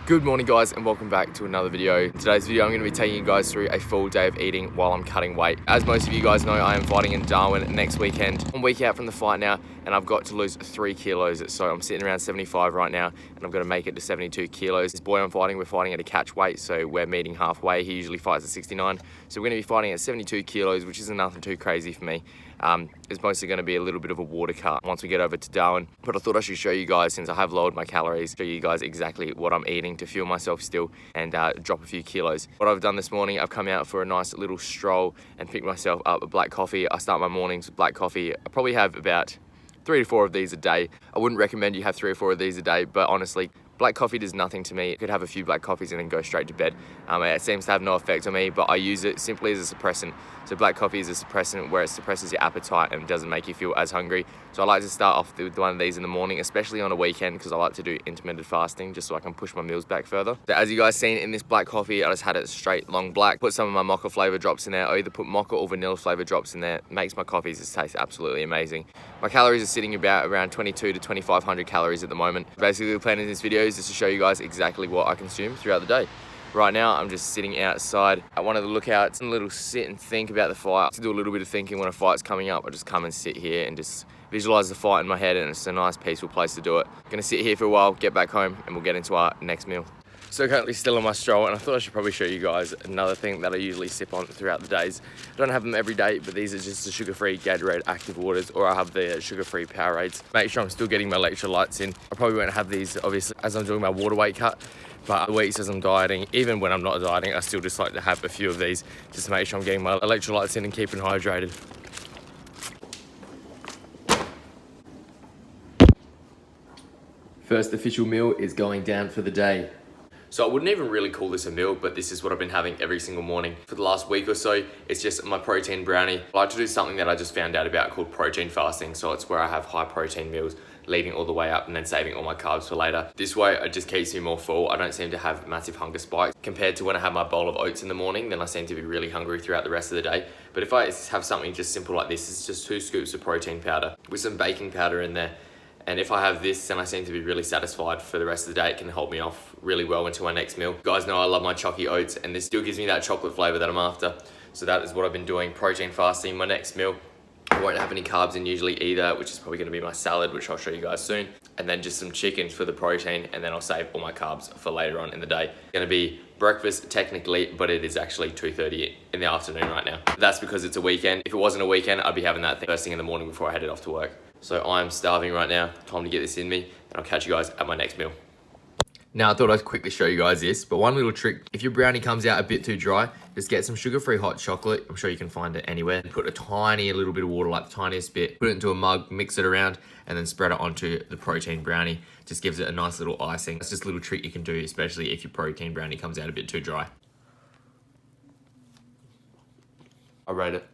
Good morning guys and welcome back to another video. In today's video I'm going to be taking you guys through a full day of eating while I'm cutting weight. As most of you guys know, I am fighting in Darwin next weekend. I'm a week out from the fight now and I've got to lose 3 kilos. So I'm sitting around 75 right now and I'm going to make it to 72 kilos. This boy I'm fighting, we're fighting at a catch weight, so we're meeting halfway. He usually fights at 69. So we're going to be fighting at 72 kilos, which isn't nothing too crazy for me. It's mostly going to be a little bit of a water cut once we get over to Darwin. But I thought I should show you guys, since I have lowered my calories, show you guys exactly what I'm eating to fuel myself still and drop a few kilos. What I've done this morning, I've come out for a nice little stroll and picked myself up a black coffee. I start my mornings with black coffee. I probably have about 3 to 4 of these a day. I wouldn't recommend you have 3 or 4 of these a day, but honestly, black coffee does nothing to me. I could have a few black coffees and then go straight to bed. It seems to have no effect on me, but I use it simply as a suppressant. So black coffee is a suppressant where it suppresses your appetite and doesn't make you feel as hungry. So I like to start off with one of these in the morning, especially on a weekend, because I like to do intermittent fasting just so I can push my meals back further. So as you guys seen in this black coffee, I just had it straight long black. Put some of my mocha flavor drops in there. I either put mocha or vanilla flavor drops in there. It makes my coffees just taste absolutely amazing. My calories are sitting around 22 to 2500 calories at the moment. Basically the plan in this video is just to show you guys exactly what I consume throughout the day. Right now, I'm just sitting outside at one of the lookouts, and a little sit and think about the fight. To do a little bit of thinking when a fight's coming up, I just come and sit here and just visualize the fight in my head, and it's a nice peaceful place to do it. Gonna sit here for a while, get back home, and we'll get into our next meal. So currently still on my stroll, and I thought I should probably show you guys another thing that I usually sip on throughout the days. I don't have them every day, but these are just the sugar-free Gatorade Active Waters, or I have the sugar-free Powerades. Make sure I'm still getting my electrolytes in. I probably won't have these, obviously, as I'm doing my water weight cut, but the weeks as I'm dieting, even when I'm not dieting, I still just like to have a few of these just to make sure I'm getting my electrolytes in and keeping hydrated. First official meal is going down for the day. So I wouldn't even really call this a meal, but this is what I've been having every single morning for the last week or so. It's just my protein brownie. I like to do something that I just found out about called protein fasting. So it's where I have high protein meals leading all the way up and then saving all my carbs for later. This way it just keeps me more full. I don't seem to have massive hunger spikes. Compared to when I have my bowl of oats in the morning, then I seem to be really hungry throughout the rest of the day. But if I have something just simple like this, it's just 2 scoops of protein powder with some baking powder in there. And if I have this, then I seem to be really satisfied for the rest of the day. It can hold me off really well into my next meal. You guys know I love my chalky oats, and this still gives me that chocolate flavor that I'm after. So that is what I've been doing, protein fasting. My next meal, I won't have any carbs in usually either, which is probably gonna be my salad, which I'll show you guys soon. And then just some chicken for the protein, and then I'll save all my carbs for later on in the day. It's gonna be breakfast technically, but it is actually 2:30 in the afternoon right now. That's because it's a weekend. If it wasn't a weekend, I'd be having that thing first thing in the morning before I headed off to work. So I'm starving right now. Time to get this in me, and I'll catch you guys at my next meal. Now, I thought I'd quickly show you guys this, but one little trick, if your brownie comes out a bit too dry, just get some sugar-free hot chocolate. I'm sure you can find it anywhere. Put a tiny little bit of water, like the tiniest bit, put it into a mug, mix it around, and then spread it onto the protein brownie. Just gives it a nice little icing. That's just a little trick you can do, especially if your protein brownie comes out a bit too dry. I rate it.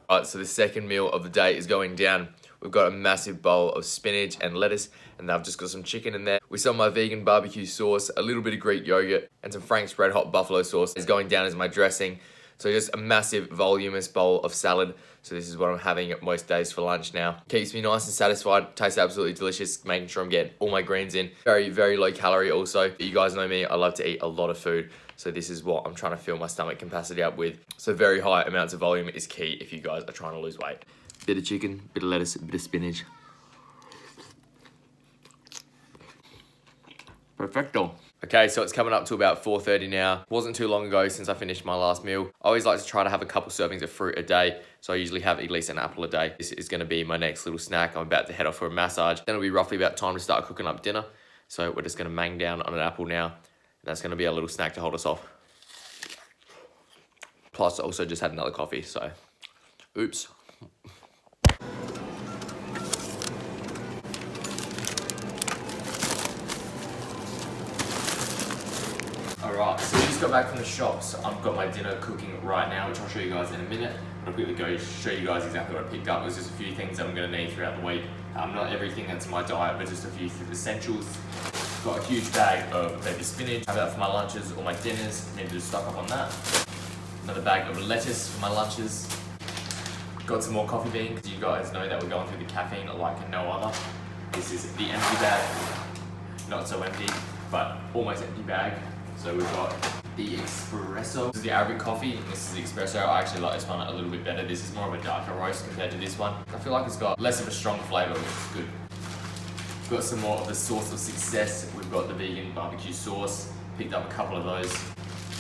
All right, so the second meal of the day is going down. We've got a massive bowl of spinach and lettuce, and I've just got some chicken in there with some of my vegan barbecue sauce, a little bit of Greek yogurt, and some Frank's Red Hot buffalo sauce is going down as my dressing. So just a massive voluminous bowl of salad. So this is what I'm having at most days for lunch now. Keeps me nice and satisfied, tastes absolutely delicious, making sure I'm getting all my greens in. Very, very low calorie also. You guys know me, I love to eat a lot of food. So this is what I'm trying to fill my stomach capacity up with. So very high amounts of volume is key if you guys are trying to lose weight. Bit of chicken, bit of lettuce, bit of spinach. Perfecto. Okay, so it's coming up to about 4:30 now. Wasn't too long ago since I finished my last meal. I always like to try to have a couple servings of fruit a day, so I usually have at least an apple a day. This is gonna be my next little snack. I'm about to head off for a massage. Then it'll be roughly about time to start cooking up dinner. So we're just gonna mang down on an apple now. That's gonna be a little snack to hold us off. Plus, I also just had another coffee, so oops. Alright, so we just got back from the shops. I've got my dinner cooking right now, which I'll show you guys in a minute. I'll quickly go show you guys exactly what I picked up. There's just a few things that I'm going to need throughout the week. Not everything that's my diet, but just a few essentials. Got a huge bag of baby spinach. Have that for my lunches or my dinners. Need to stock up on that. Another bag of lettuce for my lunches. Got some more coffee beans, because you guys know that we're going through the caffeine like no other. This is the empty bag. Not so empty, but almost empty bag. So we've got the espresso. This is the Arabic coffee. This is the espresso. I actually like this one a little bit better. This is more of a darker roast compared to this one. I feel like it's got less of a strong flavour, which is good. We've got some more of the sauce of success. We've got the vegan barbecue sauce. Picked up a couple of those.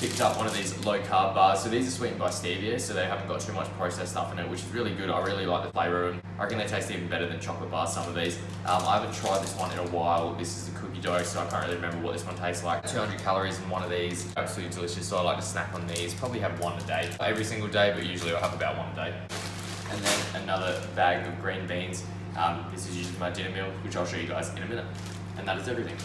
Picked up one of these low carb bars. So these are sweetened by stevia, so they haven't got too much processed stuff in it, which is really good. I really like the flavour of them. I reckon they taste even better than chocolate bars, some of these. I haven't tried this one in a while. This is a cookie dough, so I can't really remember what this one tastes like. 200 calories in one of these. Absolutely delicious, so I like to snack on these. Probably have one a day. Not every single day, but usually I'll have about one a day. And then another bag of green beans. This is usually my dinner meal, which I'll show you guys in a minute. And that is everything.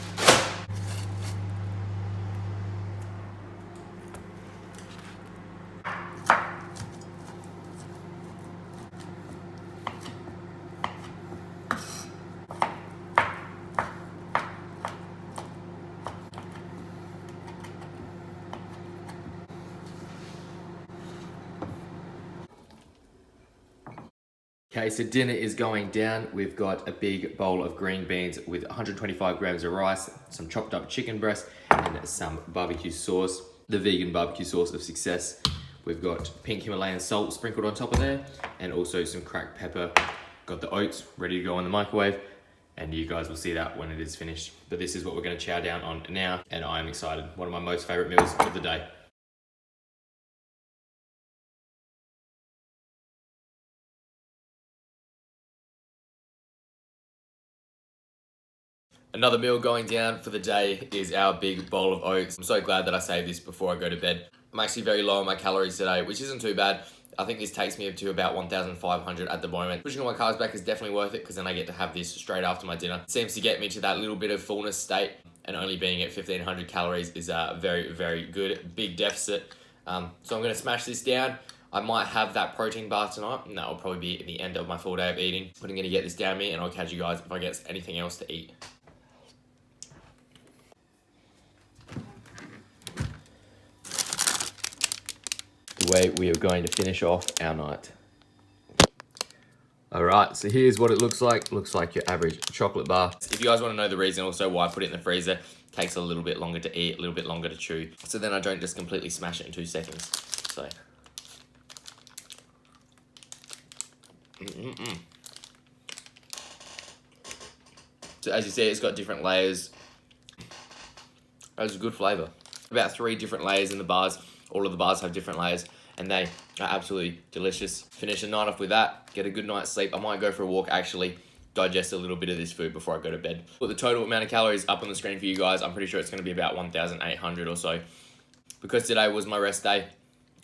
Okay, so dinner is going down. We've got a big bowl of green beans with 125 grams of rice, some chopped up chicken breast, and some barbecue sauce, the vegan barbecue sauce of success. We've got pink Himalayan salt sprinkled on top of there, and also some cracked pepper. Got the oats ready to go in the microwave, and you guys will see that when it is finished. But this is what we're gonna chow down on now, and I am excited. One of my most favorite meals of the day. Another meal going down for the day is our big bowl of oats. I'm so glad that I saved this before I go to bed. I'm actually very low on my calories today, which isn't too bad. I think this takes me up to about 1,500 at the moment. Pushing all my carbs back is definitely worth it, because then I get to have this straight after my dinner. It seems to get me to that little bit of fullness state, and only being at 1,500 calories is very, very good. Big deficit. So I'm gonna smash this down. I might have that protein bar tonight, and that will probably be at the end of my full day of eating. But I'm gonna get this down me, and I'll catch you guys if I get anything else to eat. The way we are going to finish off our night. All right, so here's what it looks like. Looks like your average chocolate bar. If you guys want to know the reason also why I put it in the freezer, it takes a little bit longer to eat, a little bit longer to chew. So then I don't just completely smash it in 2 seconds. So. So as you see, it's got different layers. That's a good flavor. About 3 different layers in the bars. All of the bars have different layers, and they are absolutely delicious. Finish the night off with that, get a good night's sleep. I might go for a walk, actually, digest a little bit of this food before I go to bed. Put the total amount of calories up on the screen for you guys. I'm pretty sure it's gonna be about 1,800 or so. Because today was my rest day,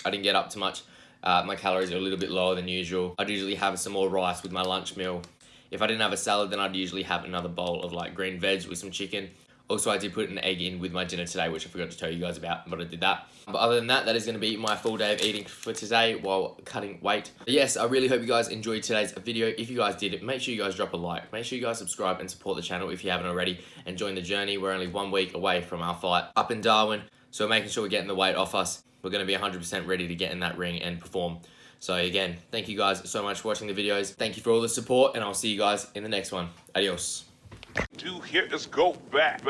I didn't get up too much. My calories are a little bit lower than usual. I'd usually have some more rice with my lunch meal. If I didn't have a salad, then I'd usually have another bowl of like green veg with some chicken. Also, I did put an egg in with my dinner today, which I forgot to tell you guys about, but I did that. But other than that, that is going to be my full day of eating for today while cutting weight. But yes, I really hope you guys enjoyed today's video. If you guys did, make sure you guys drop a like. Make sure you guys subscribe and support the channel if you haven't already, and join the journey. We're only 1 week away from our fight up in Darwin, so making sure we're getting the weight off us. We're going to be 100% ready to get in that ring and perform. So again, thank you guys so much for watching the videos. Thank you for all the support, and I'll see you guys in the next one. Adios. Do here, let's go back.